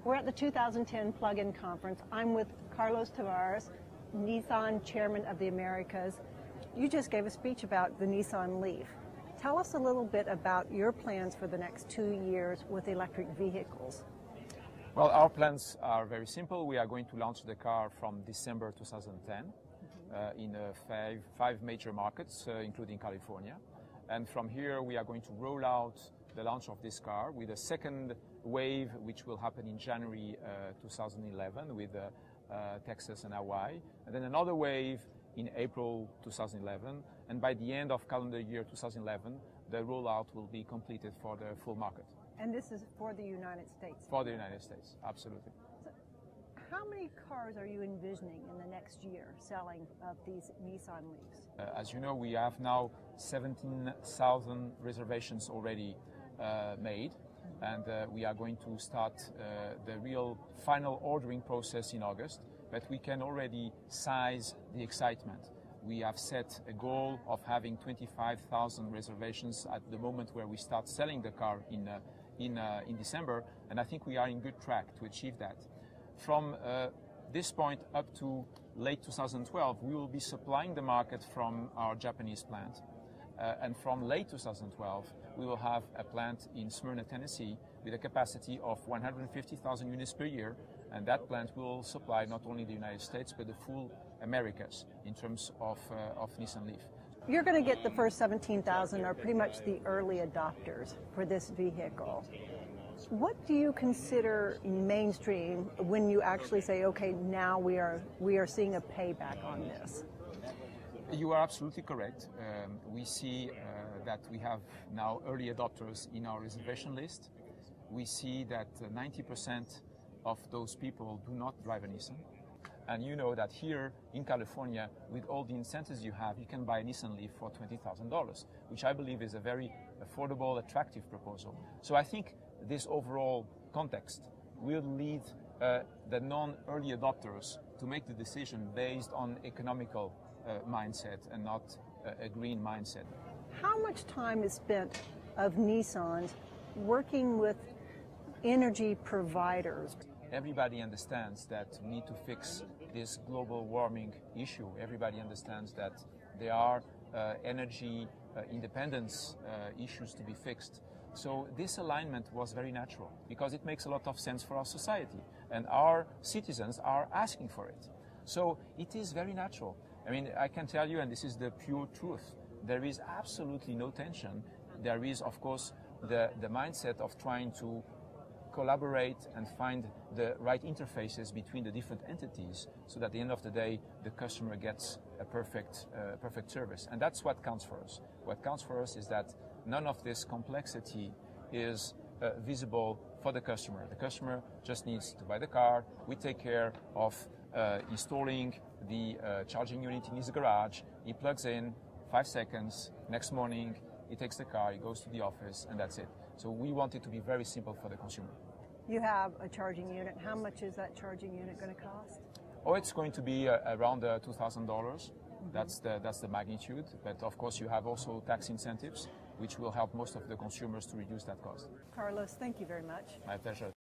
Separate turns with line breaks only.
We're at the 2010 Plug-in Conference. I'm with Carlos Tavares, Nissan Chairman of the Americas. You just gave a speech about the Nissan Leaf. Tell us a little bit about your plans for the next 2 years with electric vehicles.
Well, our plans are very simple. We are going to launch the car from December 2010 in five major markets, including California. And from here, we are going to roll out the launch of this car with a second wave, which will happen in January 2011 with Texas and Hawaii. And then another wave in April 2011. And by the end of calendar year 2011, the rollout will be completed for the full market.
And this is for the United States?
For the United States, absolutely.
So how many cars are you envisioning in the next year selling of these Nissan Leafs?
As you know, we have now 17,000 reservations already made, and we are going to start the real final ordering process in August, but we can already size the excitement. We have set a goal of having 25,000 reservations at the moment where we start selling the car in December, and I think we are in good track to achieve that. From this point up to late 2012, we will be supplying the market from our Japanese plant. And from late 2012, we will have a plant in Smyrna, Tennessee, with a capacity of 150,000 units per year, and that plant will supply not only the United States, but the full Americas in terms of Nissan Leaf.
You're going to get the first 17,000 are pretty much the early adopters for this vehicle. What do you consider mainstream when you actually say, okay, now we are seeing a payback on this?
You are absolutely correct. We see that we have now early adopters in our reservation list. We see that 90% of those people do not drive a Nissan. And you know that here in California, with all the incentives you have, you can buy a Nissan Leaf for $20,000, which I believe is a very affordable, attractive proposal. So I think this overall context will lead the non-early adopters to make the decision based on economical mindset and not a green mindset.
How much time is spent of Nissan's working with energy providers?
Everybody understands that we need to fix this global warming issue. Everybody understands that there are energy independence issues to be fixed. So this alignment was very natural because it makes a lot of sense for our society, and our citizens are asking for it. So it is very natural. I mean, I can tell you, and this is the pure truth, there is absolutely no tension. There is, of course, the mindset of trying to collaborate and find the right interfaces between the different entities so that at the end of the day, the customer gets a perfect service. And that's what counts for us. What counts for us is that none of this complexity is visible for the customer. The customer just needs to buy the car. We take care of installing the charging unit in his garage. He plugs in, 5 seconds, next morning he takes the car, he goes to the office, and that's it. So we want it to be very simple for the consumer.
You have a charging unit. How much is that charging unit going to cost?
Oh, it's going to be around $2,000. That's the magnitude. But of course, you have also tax incentives, which will help most of the consumers to reduce that cost.
Carlos, thank you very much.
My pleasure.